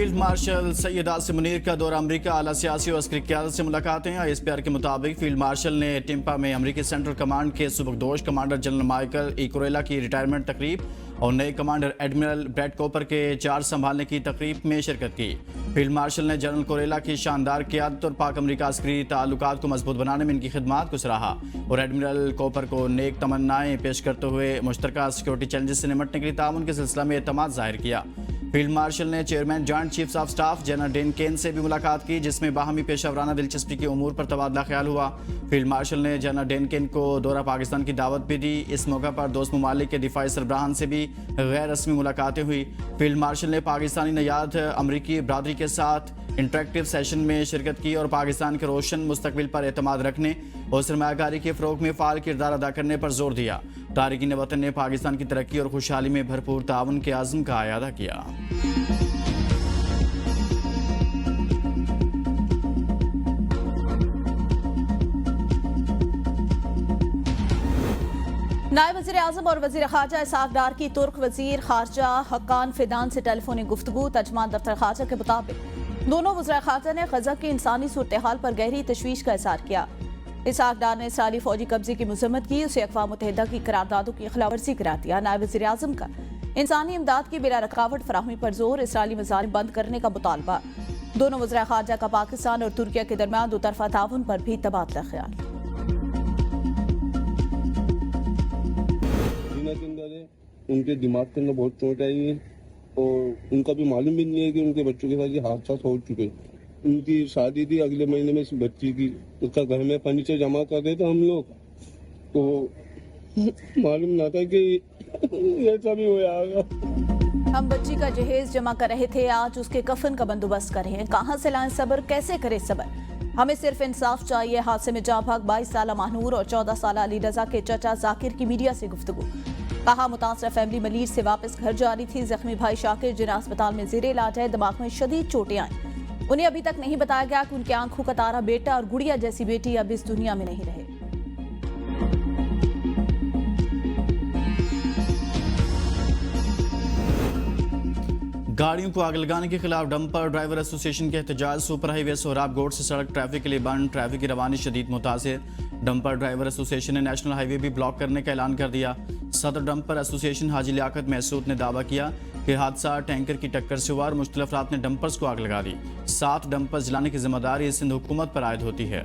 Field marshal Syed Asim Munir का दौरा अमरीका, आला सियासी और अस्करी क़यादत से मुलाकातें। ISPR के मुताबिक फील्ड मार्शल ने टिम्पा में अमरीकी सेंट्रल कमांड के सुबकदोश commander general Michael E Kurilla की रिटायरमेंट तकरीब और नए कमांडर एडमिरल ब्रैड कॉपर के चार्ज संभालने की तकरीब में शिरकत की। फील्ड मार्शल ने जनरल कुरेला की शानदार क़यादत और पाक अमरीका अस्करी ताल्लुकात को मजबूत बनाने में इनकी खिदमात को सराहा और एडमिरल कॉपर को नेक तमन्नाएं पेश करते हुए मुश्तरका सिक्योरिटी चैलेंजेस से निपटने के लिए ताउन के सिलसिला में एतमाद जाहिर किया। फील्ड मार्शल ने chairman joint chiefs of staff general Dan Caine से भी मुलाकात की, जिसमें बाहमी पेशावराना दिलचस्पी के उमूर पर तबादला ख्याल हुआ। फील्ड मार्शल ने जनरल डेन केन को दौरा पाकिस्तान की दावत भी दी। इस मौका पर दोस्त ममालिक के दिफाई सरबराहान से भी गैर रस्मी मुलाकातें हुई। फील्ड मार्शल ने पाकिस्तानी नयाद अमरीकी बरादरी के साथ इंटरेक्टिव सेशन में शिरकत की और पाकिस्तान के रोशन मुस्तकबिल पर एतमाद रखने और सरमायाकारी के फ़रोग में फ़ाल किरदार अदा करने पर जोर दिया। तारिकीन वतन ने पाकिस्तान की तरक्की और खुशहाली में भरपूर ताउन के आज़म का अयादा किया। नायब वज़ीर आज़म और वज़ीर ख़ारजा इसहाक़ डार की तुर्क वज़ीर ख़ारजा हक्कान फिदान से टेलीफोनिक गुफ्तगू। तर्जमान दफ्तर ख़ारजा के मुताबिक दोनों वज़ीर ख़ारजा ने ग़ज़ा की इंसानी सूरत हाल पर गहरी तशवीश का इज़हार किया। इसहाक़ डार ने इसराइली फ़ौजी कब्जे की मज़म्मत की, उसे अक़वाम मुत्तहिदा की करारदादों की खिलाफवर्जी करार दिया। नायब वज़ीर आज़म का इंसानी इमदाद की बिला रुकावट फराहमी पर जोर, इसराइली मज़ालिम बंद करने का मुतालबा। दोनों वज़ीर ख़ारजा का पाकिस्तान और तुर्किया के दरमियान दोतरफा ताउन पर भी तबादला ख्याल। के अंदर है, उनके दिमाग के अंदर बहुत चोट आई है और उनका भी मालूम भी नहीं है कि उनके बच्चों के साथ ये हादसा हो चुके। उनकी शादी थी अगले महीने में इस बच्ची की, उसका घर में फर्नीचर जमा कर रहे थे हम लोग, तो मालूम ना था कि ऐसा भी हो जाएगा। हम बच्ची का जहेज जमा कर रहे थे, आज उसके कफन का बंदोबस्त कर रहे हैं। कहाँ से लाएं सब्र, कैसे करें सब्र, हमें सिर्फ इंसाफ चाहिए। हादसे में जाँ भाग 22 साल महानूर और 14 साल अली रजा के चचा जाकिर की मीडिया से गुफ्तगू। कहा मुतासरा फैमिली मलीर से वापस घर जा रही थी। जख्मी भाई शाकिर जिन्हें अस्पताल में जेर इलाज है, दिमाग में शदीद चोटें आई। उन्हें अभी तक नहीं बताया गया कि उनकी आंखों का तारा बेटा और गुड़िया जैसी बेटी अब इस दुनिया में नहीं रहे। गाड़ियों को आग लगाने के खिलाफ डंपर ड्राइवर एसोसिएशन के एहतजाज। सुपर हाईवे सोहराब गोड से सड़क ट्रैफिक के लिए बंद, ट्रैफिक की रवानी शदीद मुतासिर। डंपर ड्राइवर एसोसिएशन ने नेशनल हाईवे भी ब्लॉक करने का ऐलान कर दिया। सदर डंपर एसोसिएशन हाजी लियाकत महसूद ने दावा किया कि हादसा टैंकर की टक्कर से हुआ और मुख्तलिफ अफराद ने डंपर्स को आग लगा दी। 7 डंपर्स जलाने की जिम्मेदारी सिंध हुकूमत पर आयद होती है।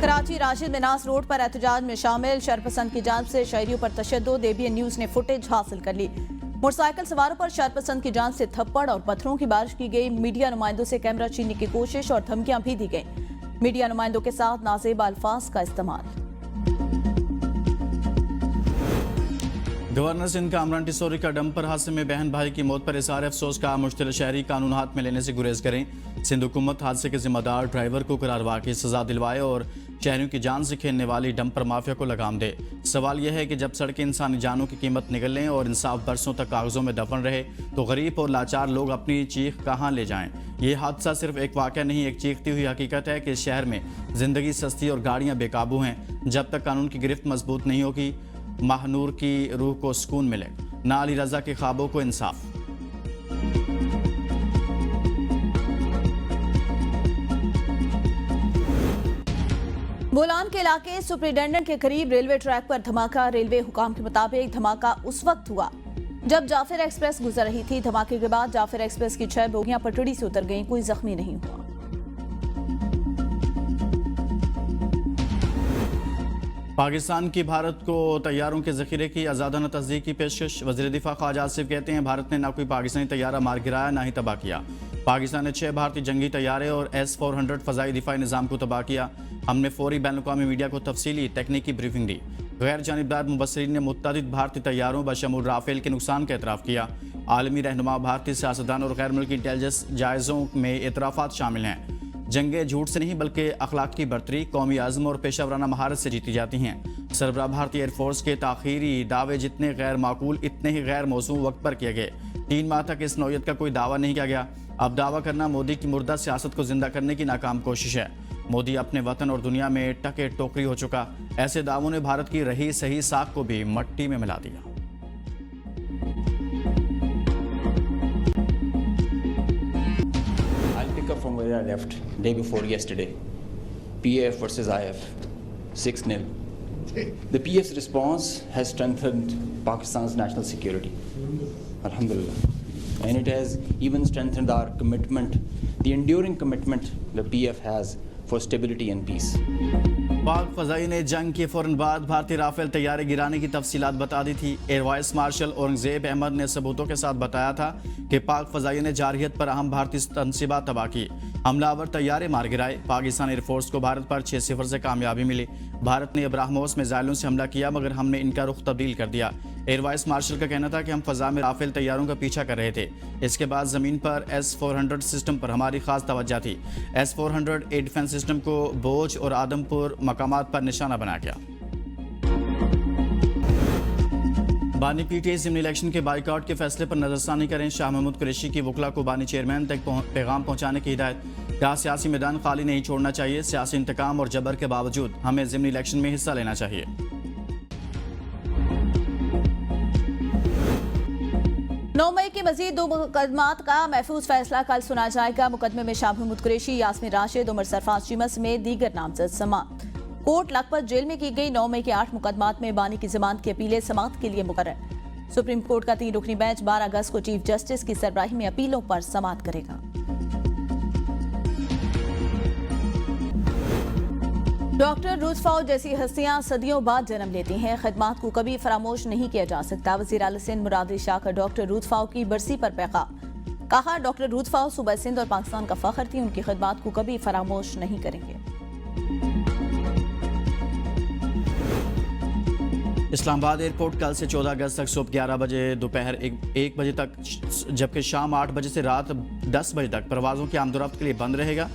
कराची राशिद मिनास रोड पर एहतजाज में शामिल शरपसंद की जानिब से शहरियों पर तशद्दुद। ABN न्यूज ने फुटेज हासिल कर ली। मोटरसाइकिल सवारों पर शरपसंद की जानिब से थप्पड़ और पत्थरों की बारिश की गई। मीडिया नुमाइंदों से कैमरा छीनने की कोशिश और धमकियां भी दी गई। मीडिया नुमाइंदों के साथ नाज़ेब अल्फाज का इस्तेमाल। गवर्नर सिंध का अमरान टिसोरी का डंपर हादसे में बहन भाई की मौत पर इज़हार अफसोस का। मुश्तिल शहरी कानून हाथ में लेने से गुरेज करें। सिंध हुकूमत हादसे के जिम्मेदार ड्राइवर को करार वाकई सजा दिलवाए और शहरियों की जान से खेलने वाली डंपर माफिया को लगाम दे। सवाल यह है कि जब सड़कें इंसानी जानों की कीमत निकलें और इंसाफ बरसों तक कागजों में दफन रहे तो गरीब और लाचार लोग अपनी चीख कहाँ ले जाएं। ये हादसा सिर्फ एक वाक़या नहीं, एक चीखती हुई हकीकत है कि इस शहर में जिंदगी सस्ती और गाड़ियाँ बेकाबू हैं। जब तक कानून की गिरफ्त मजबूत नहीं होगी, महानूर की रूह को सुकून मिले, ना अली रजा के ख्वाबों को इंसाफ। बोलान के इलाके सुपरिटेंडेंट के करीब रेलवे ट्रैक पर धमाका। रेलवे हुकाम के मुताबिक धमाका उस वक्त हुआ जब जाफिर एक्सप्रेस गुजर रही थी। धमाके के बाद जाफिर एक्सप्रेस की 6 बोगियां पटड़ी से उतर गईं। कोई जख्मी नहीं हुआ। पाकिस्तान की भारत को तैयारों के जखीरे की आज़ादाना तस्दीक की पेशकश। वज़ीर दिफा ख्वाजा आसिफ कहते हैं भारत ने ना कोई पाकिस्तानी तैयारा मार गिराया, ना ही तबाह किया। पाकिस्तान ने 6 भारतीय जंगी तैयारे और S-400 फ़ज़ाई दिफाई निज़ाम को तबाह किया। हमने फौरी बैनुल-अक़वामी मीडिया को तफसीली तकनीकी ब्रीफिंग दी। गैर जानिबदार मुबस्सिरीन ने मुतअद्दिद भारतीय तैयारों बशमूल राफेल के नुकसान का एतराफ़ किया। आलमी रहनुमा, भारतीय सियासतदान और गैर मुल्की इंटेलिजेंस जायज़ों में एतराफ़ात शामिल हैं। जंगें झूठ से नहीं बल्कि अखलाक की बर्तरी, कौमी आज़म और पेशावराना महारत से जीती जाती हैं। सरबराह भारतीय एयरफोर्स के ताख़ीरी दावे जितने गैर माकूल इतने ही गैर मौजू वक्त पर किए गए। 3 माह तक इस नौयत का कोई दावा नहीं किया गया। अब दावा करना मोदी की मुर्दा सियासत को जिंदा करने की नाकाम कोशिश है। मोदी अपने वतन और दुनिया में टके टोकरी हो चुका। ऐसे दावों ने भारत की रही सही साख को भी मट्टी में मिला दिया। from where I left day before yesterday. PAF versus IF, 6-0. The PF's response has strengthened Pakistan's national security. Alhamdulillah. And it has even strengthened our commitment, the enduring commitment the PF has for stability and peace. पाक फ़ज़ाई ने जंग के फ़ौरन बाद भारतीय Rafale तैयारे गिराने की तफसीलात बता दी थी। Air vice marshal Aurangzeb Ahmed ने सबूतों के साथ बताया था कि पाक फ़ज़ाई ने जारहियत पर अहम भारतीय तनसीबात तबाह की, हमलावर तैयारे मार गिराए। पाकिस्तान एयरफोर्स को भारत पर 6-0 से कामयाबी मिली। भारत ने ब्राह्मोस मिसाइलों से हमला किया मगर हमने इनका रुख तब्दील कर दिया। एयर वाइस मार्शल का कहना था कि हम फ़ज़ा में राफेल तैयारों का पीछा कर रहे थे। इसके बाद ज़मीन पर S-400 सिस्टम पर हमारी खास तवज्जो थी। S-400 एयर डिफेंस सिस्टम को बोझ और आदमपुर मकामात पर निशाना बना गया। बानी पीटीआई ज़िमनी इलेक्शन के बाइकआउट के फैसले पर नजरसानी करें। शाह महमूद कुरैशी की वकला को बानी चेयरमैन तक पैगाम पहुंचाने की हिदायत। कहा सियासी मैदान खाली नहीं छोड़ना चाहिए। सियासी इंतकाम और जबर के बावजूद हमें ज़िमनी इलेक्शन में हिस्सा लेना चाहिए। 9 मई के मजीद 2 मुकदमात का महफूज फैसला कल सुना जाएगा। मुकदमे में शाह महमूद कुरैशी, यास्मीन राशिद, उमर सरफराज चीमा समेत दीगर नामजद समाअत। कोर्ट लखपत जेल में की गई 9 मई के 8 मुकदमात में बानी की जमानत की अपीलें समाअत के लिए मुकर्रर। सुप्रीम कोर्ट का 3 रुकनी बेंच 12 अगस्त को चीफ जस्टिस की सरबराही में अपीलों पर समाअत करेगा। डॉक्टर रूथफाउ जैसी हस्तियां सदियों बाद जन्म लेती हैं। खिदमात को कभी फरामोश नहीं किया जा सकता। वज़ीर आला सिंध मुराद शाह का डॉक्टर रूथफाउ की बरसी पर पैगाम। कहा डॉक्टर रूथफाउ सूबा सिंध और पाकिस्तान का फख्र थी, उनकी खिदमात को कभी फरामोश नहीं करेंगे। इस्लामाबाद एयरपोर्ट कल से 14 अगस्त तक सुबह 11 बजे दोपहर 1 बजे तक जबकि शाम 8 बजे से रात 10 बजे तक परवाज़ों की आमदोरफ्त के लिए बंद रहेगा।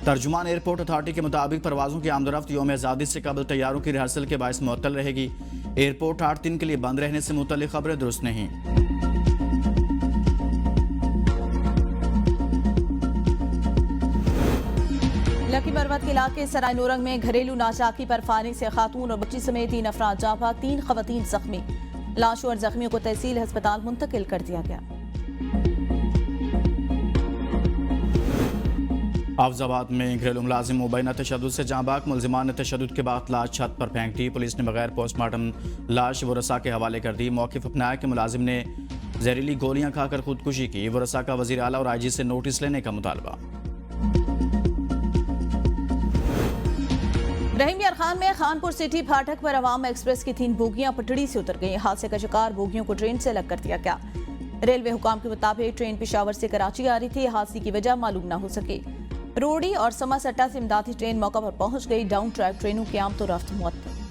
तर्जुमान एयरपोर्ट अथॉरिटी के मुताबिक परवाज़ों की आमदोरफ्त यौम आज़ादी से कबल तैयारों की रिहर्सल के बायस मुअत्तल रहेगी। एयरपोर्ट 8 दिन के लिए बंद रहने से मुतल्लिक़ खबरें दुरुस्त नहीं। लकी मरवत के इलाके सराय नूरंग में घरेलू नाचाकी पर फायरिंग से खातून और बच्ची समेत 3 अफराद जाँ बहक, 3 खवातीन जख्मी। लाशों और जख्मियों को तहसील अस्पताल मुंतकिल कर दिया गया। आफजाबाद में घरेलू मुलाजिम मुबैना तशद्दुद से जाँ बहक, मुलजिमान ने तशद्दुद के बाद लाश छत पर फेंक दी। पुलिस ने बगैर पोस्टमार्टम लाश वरसा के हवाले कर दी। मौक़िफ़ अपनाया कि मुलाजिम ने जहरीली गोलियां खाकर खुदकुशी की। वरसा का वज़ीर आला और IG से नोटिस लेने का मुतालबा। रहीम यार खान में खानपुर सिटी फाटक पर अवाम एक्सप्रेस की 3 बोगियां पटड़ी से उतर गई। हादसे का शिकार बोगियों को ट्रेन से अलग कर दिया गया। रेलवे हुकाम के मुताबिक ट्रेन पेशावर से कराची आ रही थी। हादसे की वजह मालूम न हो सकी। रोडी और समा सट्टा से इमदादी ट्रेन मौका पर पहुंच गई। डाउन ट्रैक ट्रेनों की आमदोरफ्त मुअत्तल।